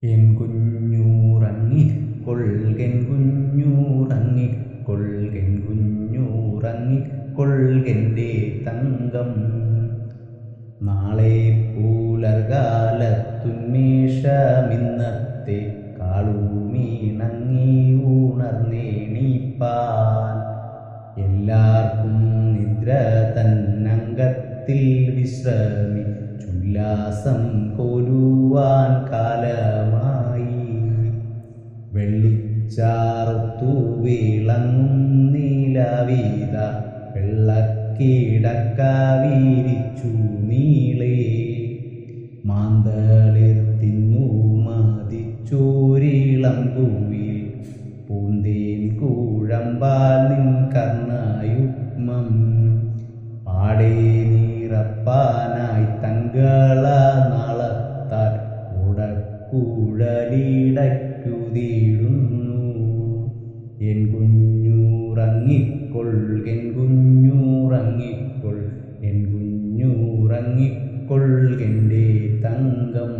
N കുഞ്ഞൂറങ്ങിക്കൊൾകെൻ കുഞ്ഞൂറങ്ങിക്കൊൾകെൻ കുഞ്ഞൂറങ്ങിക്കൊൾകെൻ്റെ തങ്കം. നാളെ പുലർകാലത്തുന്മേഷമിന്നത്തെ കാളുമീണങ്ങി ഉണർന്നെണീപ്പാൻ. എല്ലാവർക്കും നിദ്ര തന്നംഗത്തിൽ വിശ്രമിച്ചുല്ലാസം കോരുവാൻ കാലമായി. വെള്ളിച്ചാറുത്തു വിളങ്ങും നിലവിത വെള്ളക്കിടക്ക വിരിച്ചു നീളെ. മാന്തളിർത്തിന്നു മതിച്ചോരിളം കുയിൽ പൂന്തേൻ കൂഴമ്പാൽ നിൻ കർണയുഗ്മം. പാടെ നിറപ്പാനായി തങ്കള നാളത്താൽ ഉടക്കുഴലിടയ്ക്കുതീടുന്നു. എൻ കുഞ്ഞൂറങ്ങിക്കൊൾകെൻ കുഞ്ഞൂറങ്ങിക്കൊൾ എൻ കുഞ്ഞൂറങ്ങിക്കൊൾകെൻ്റെ തങ്കം.